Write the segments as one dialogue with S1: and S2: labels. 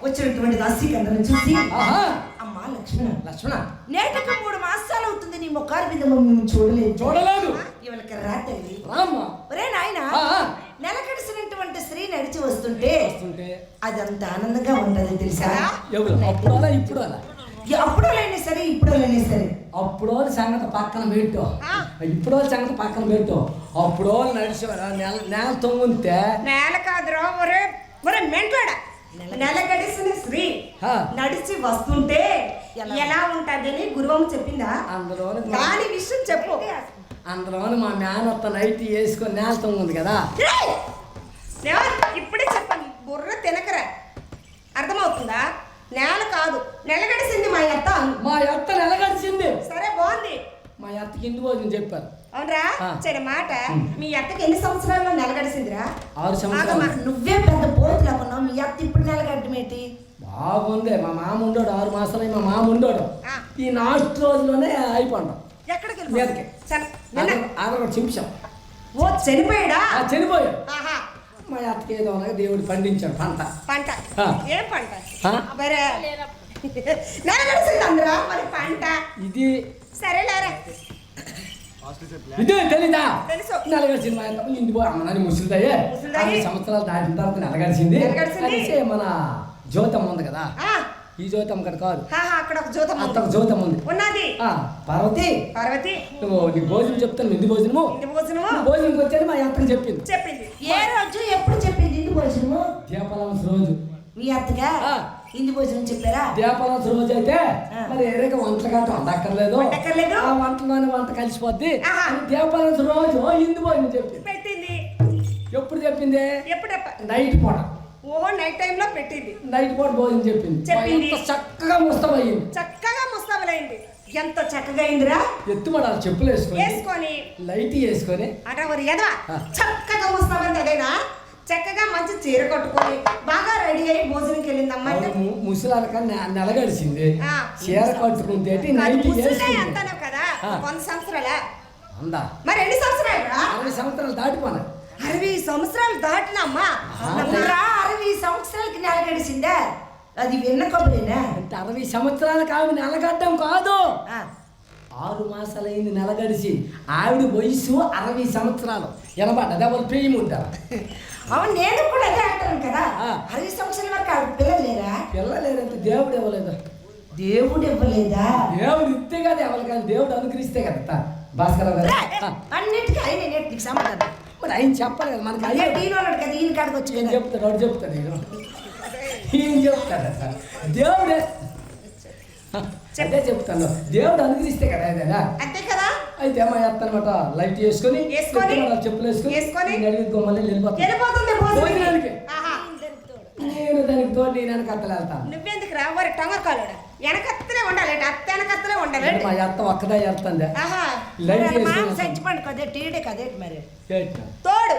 S1: వచ్చినటువంటి దాసీకందరం చూసి అమ్మా లక్ష్మణ నేటకు 3 మాసాలు అవుతుంది నీ ముఖారి మీద మేము చూడలేదు ఇవలకి రాత్రి ఒరే నాయన నెలకడిసినటువంటి స్త్రీ నడిచి వస్తుంటే అదంత ఆనందంగా ఉంటది తెలుసా? అప్పుడు లేని సరే
S2: అప్పుడు సంగతి పక్కన పెట్టు, ఇప్పుడు సంగతి పక్కన పెట్టు. అప్పుడు నడిచేవారా నేల తొంగుంటే
S1: నేల కాదురా ఒరే ఒరే మెంట్లాడా నెల గడిసిన స్త్రీ నడిచి వస్తుంటే ఎలా ఉంటదని గురువమ్మ చెప్పిందా?
S2: అందులో
S1: దాని విషయం చెప్పు.
S2: అందులో మా మేనత్త నైట్ వేసుకొని నేల తొంగుంది కదా.
S1: ఇప్పుడే చెప్పండి బుర్ర తినకరా, అర్థమవుతుందా? నేల కాదు నెల గడిచింది మా అత్త
S2: నెల గడిచింది.
S1: సరే బాగుంది.
S2: మా అత్తకి ఎందుకు పోతుంది చెప్పారు.
S1: అవునరా సరే మాట. మీ అత్తకి ఎన్ని సంవత్సరాల్లో నెల గడిచిందిరా?
S2: 6 సంవత్సరాలు.
S1: నువ్వే పెద్ద పోతులా కొన్నావు, మీ అత్త ఇప్పుడు నెల గడ్డమేటి?
S2: బాగుంది. మా మామ ఉండోడు 6 మాసాలు మా మామ ఉండోడు ఈ 4 రోజుల్లోనే అయిపోండు.
S1: ఎక్కడికి
S2: చింపాం.
S1: ఓ చనిపోయాడా?
S2: చనిపోయాడు. మా అత్తకి ఏదో దేవుడు పండించాడు పంట.
S1: ఏం పంట? నెల గడిచింది అందరా మరి పంట ఇది. సరేలేరా
S2: ఇదే తెలీదా? నెలగడిచింది. మా ఇంటి పోయి అమ్మని ముసలిదాయే 6 సంవత్సరాలు దాటిన తర్వాత నెలగడిచింది. మన జ్యోతమ్మ ఉంది కదా, ఈ జ్యోతమ్మ ఇక్కడ కాదు,
S1: అక్కడ ఒక జ్యోతమ్మ ఉంది
S2: ఉన్నది. పార్వతి నువ్వు నీ భోజనం చెప్తాను. ఇంటి భోజనము భోజనంకి వచ్చాను మా అత్తకి చెప్పింది.
S1: ఏ రోజు ఎప్పుడు చెప్పింది ఇంటి భోజనము?
S2: దీపావళి రోజు.
S1: మీ అత్తగా ఇంటి భోజనం చెప్పారా?
S2: దీపావళి రోజు అయితే మరి ఏరేక వంటలు గట్ట వండక్కర్లేదు, ఆ వంటలోనే వంట కలిసిపోద్ది. దీపావళి రోజు ఇంటి భోజనం
S1: పెట్టింది.
S2: ఎప్పుడు చెప్పింది? నైట్ పూట.
S1: ఓహో నైట్ టైం లో పెట్టింది.
S2: నైట్ పూట భోజనం చెప్పింది. చక్కగా ముస్తాబైంది. ఎంత చక్కగా అయిందిరా. ఎత్తుపడాలి చెప్పులు వేసుకొని లైట్ వేసుకొని చక్కగా ముస్తాబైంది. అదేనా చక్కగా మంచి చీర కట్టుకొని బాగా రెడీ అయ్యి భోజనంకి వెళ్ళిందమ్మా. ముసలాలక నెల గడిచింది, చీర కట్టుకుంటే నైట్
S1: అంటాను కదా. 100 సంవత్సరాలా?
S2: మరి
S1: ఎన్ని సంవత్సరాలు?
S2: 60 సంవత్సరాలు దాటిపోనా?
S1: 60 సంవత్సరాలు దాటినమ్మా. 60 సంవత్సరాలకి నెల గడిచిందా? అది విన్న కబురేనా?
S2: అంటే 60 సంవత్సరాలకు ఆవిడ నెలగడ్డం కాదు, 6 మాసాలైంది నెల గడిచి. ఆవిడ వయసు 60 సంవత్సరాలు. ఎనబడ్డ అదే వాళ్ళు ప్రేమ ఉంటారు.
S1: అవును నేను కూడా అదే అంటాను కదా. 60 సంవత్సరాల వరకు ఆవిడ
S2: పిల్లలేదంటే దేవుడు ఇవ్వలేదా?
S1: దేవుడు
S2: ఇస్తే కదా ఎవరు, కానీ దేవుడు అనుగ్రహిస్తే కదా. భాస్కర్
S1: అన్నిటికీ ఆయన నీకు సమాధానం
S2: మరి ఆయన చెప్పాలి కదా మనకి.
S1: అయ్యా ఈయన కదా ఈయన కాడికి వచ్చి
S2: చెప్తాడు నేను ఈయన చెప్తాడు దేవుడే చెప్తాను. దేవుడు అనుగ్రహిస్తే కదా ఏదైనా.
S1: అంతే కదా.
S2: అయితే మా అత్త అనమాట లైట్ చేసుకొని చెప్పులు వేసుకొని భోజనానికి నేను దానికి తోడు నేను వెనకత్తలు వెళ్తాను.
S1: నువ్వెందుకు రా వారి టంగకాలు వెనకత్తలే ఉండాలి, అత్త వెనకత్తలే ఉండాలి.
S2: మా అత్త ఒక్కదా వెళ్తుంది లైట్
S1: చచ్చిపోండి కదే టీడే కదే మరి
S2: తోడు.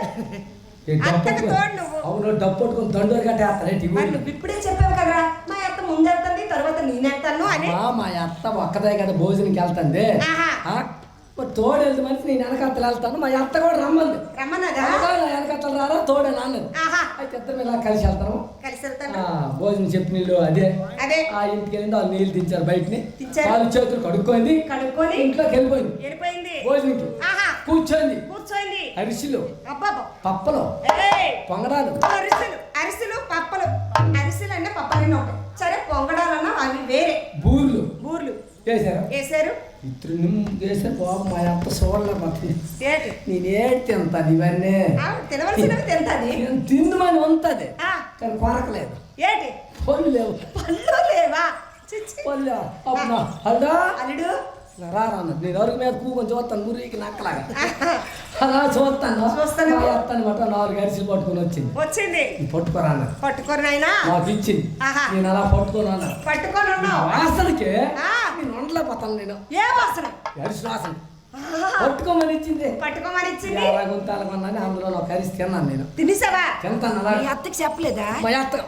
S1: నువ్వు
S2: అవును డబ్బు పట్టుకుని దండోరు కట్టేస్తాను.
S1: నువ్వు ఇప్పుడే చెప్పావు కదా మా అత్త ముందెళ్తుంది తర్వాత నేనేస్తాను అని.
S2: మా అత్త ఒక్కదే కదా భోజనంకి వెళ్తుంది. తోడు వెళ్తే మనిషి నేను వెనకత్తలు వెళ్తాను. మా అత్త కూడా రమ్మన్నదా వెనకత్తలు రారా తోడే నాన్నది. అయితే ఇద్దరు ఇలా కలిసి వెళ్తాను. భోజనం చెప్పి నీళ్ళు అదే ఆ ఇంటికి వెళ్ళింది. వాళ్ళు నీళ్ళు తెచ్చారు బయటని. వాళ్ళు చేతులు కడుక్కోండి ఇంట్లోకి వెళ్ళిపోయింది. భోజనంకి కూర్చోండి. అరిసెలు పప్పలు పొంగడాలు.
S1: అరిసెలు పప్పలు. అరిసెలు అంటే పప్పలన్నీ ఉంటాయి. సరే పొంగడాలన్నా అవి వేరే. బూర్లు వేసారు.
S2: ఇద్దరు చేశారు. బాబు మా అత్త చూడలే నేను తింటాను ఇవన్నీ.
S1: తినవలసినవి తింటాది.
S2: తిందుమని ఉంటుంది కానీ కొరకలేదు. పళ్ళు లేవు.
S1: అల్లుడు
S2: రారన్న నేను అరుగు మీద కూకొని చూస్తాను. మురికి నక్కలాగా అలా చూస్తాను. అనమాట 4 అరిసెలు పట్టుకొని వచ్చింది. పట్టుకోరా అన్న.
S1: పట్టుకోరు ఆయన
S2: నాకు ఇచ్చింది. నేను అలా పట్టుకొని వాసనకి నేను ఉండలేకపోతాను. నేను
S1: ఏ వాసన?
S2: అరిసెలు వాసన పట్టుకోమని ఇచ్చింది.
S1: గుంతాలమన్నాను.
S2: అందులో ఒక అరిసి తిన్నాను. నేను
S1: తినేసావా?
S2: తింటాను.
S1: అత్తకి చెప్పలేదా?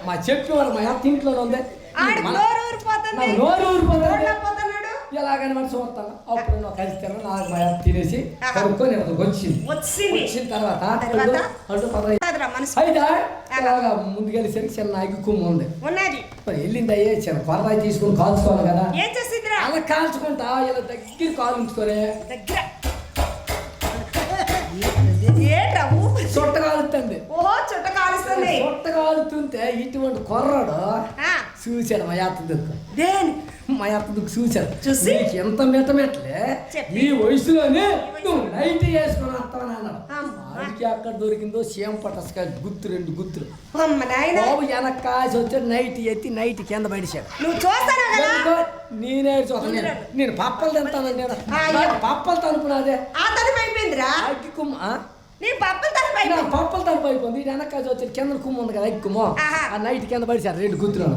S2: మా చెప్పేవారు మా అత్త ఇంట్లోనే ఉంది.
S1: నోరు ఊరిపోతుంది.
S2: ఎలాగని మనం చూస్తాను అప్పుడు నువ్వు కలిస్తాను నాకు మా అత్త తినేసి కడుక్కొని వచ్చిన తర్వాత అయితే అలాగా ముందుకెళ్ళేసరికి చిన్న అగ్గి కుమ్మ ఉంది మరి వెళ్ళింది అయ్యే చిన్న కొరరాయి తీసుకుని కాల్చుకోవాలి కదా అలా కాల్చుకుంటా ఇలా దగ్గర కాలు ఉంచుకొని చుట్ట కాలుతుంది చుట్ట కాలుతుంటే ఇటువంటి కొర్రాడు చూశాడు మా అత్త దుక్కు మా అత్త దుక్కు చూశాడు చూసి ఎంత మెట్టమెట్లే ఈ వయసులోనే నువ్వు నైట్ వేసుకొని వస్తావని అన్నాడు ఆడికి అక్కడ దొరికిందో సేమ పట్టస్కాయ గుత్తు 2 గుత్తులు బాబు వెనక కాసి వచ్చాడు నైట్ ఎత్తి నైట్ కింద పడిచాడు నేనే చూస్తాను నేను పప్పలు తింటాను నేను పప్పలు తనుకున్నాదే అగ్గి కుమ్మ పప్పలు తలుపు అయిపోయింది వెనక వచ్చి కింద కుమ్మ ఉంది కదా అగ్గి కుమ్మ ఆ నైట్ కింద పడిచారు 2 గుత్తులు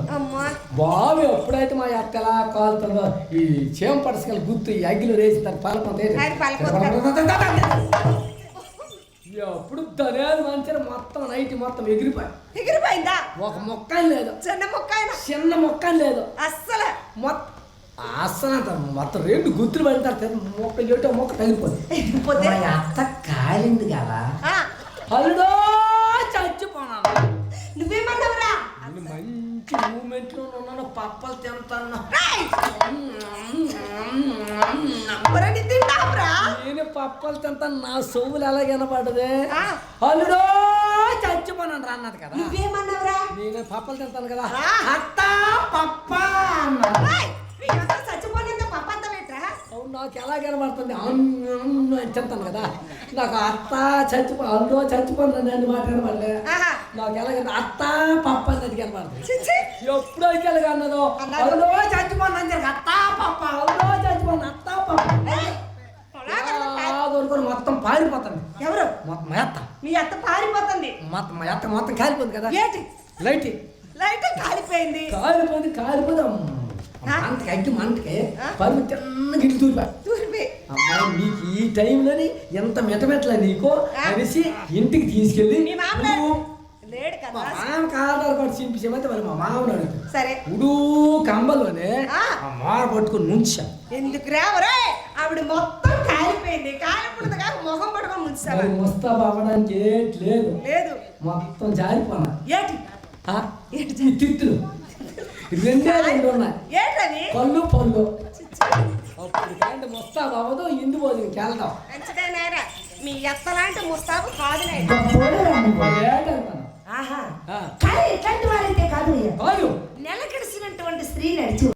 S2: బాబు ఎప్పుడైతే మా అక్క ఎలా కాలుతుందో ఈ చేమ పడసకలు గుత్తు ఈ అగ్గిలో వేసి దాన్ని పలకొంటే ఎప్పుడు దనేది మంచిగా మొత్తం నైట్ మొత్తం ఎగిరిపోయిందా ఒక మొక్క లేదు చిన్న మొక్క లేదు అస్సలు మొత్తం 2 గుర్తులు పడతారు మొక్క చెట్టు మొక్క తగిలిపోతుంది అత్త కాలింది కదా అల్లుడో చచ్చిపోనాను
S1: నువ్వేమన్నావురా
S2: మంచి మూమెంట్ లో ఉన్నాను పప్పలు తింటాను నేను పప్పలు తింటాను నా సొమ్ములు ఎలా వినపడదే అల్లుడో చచ్చిపోనాను రా అన్నది కదా
S1: నువ్వేమన్నావురా
S2: నేను పప్పలు తింటాను కదా అత్త పప్ప నాకు ఎలా కనబడుతుంది చెప్తాను కదా నాకు అత్త అందులో చచ్చిపోతుంది అని మాట కనబడలే నాకు ఎలాగ అత్త పప్ప అనేది కనబడుతుంది ఎప్పుడైతే ఎలాగ అన్నదో అందులో చచ్చిపోతుంది అత్త పప్ప అందులో చచ్చిపోతుంది అత్త పప్ప అనుకోని మొత్తం పారిపోతుంది
S1: ఎవరు
S2: మా అత్త
S1: మీ అత్త పారిపోతుంది
S2: మా అత్త మొత్తం కాలిపోతుంది కదా లైట్
S1: కాలిపోయింది
S2: మంటకి అగ్గి మంటకి పరుగు తిన్న గిట్లు తూరిపా అమ్మాయి నీకు ఈ టైంలోని ఎంత మెటమెట్ల నీకు అనేసి ఇంటికి తీసుకెళ్ళి మా మామ కాదాలు పట్టి చింపించేమైతే మరి మా మామని అడుగుతాడు
S1: సరే
S2: ఉడు కంబలోనే మా మామ పట్టుకుని ముంచా
S1: ఎందుకు రావరే ఆవిడ మొత్తం కాలిపోయింది కాలిపోయింది కాక మొహం పట్టుకొని ముంచారు
S2: ముస్తాబ్ అవ్వడానికి లేదు మొత్తం జారిపోనా
S1: ఏంటి
S2: తిత్తులు 2 ఉన్నాయి పళ్ళు అప్పుడు కానీ ముస్తాబు అవ్వదు ఇందు పోదు వెళ్దాం
S1: మీ ఎత్తలాంటి ముస్తాబు కాదు ఇట్లాంటి వాళ్ళైతే కాదు నెల గడిచినటువంటి స్త్రీ నడిచి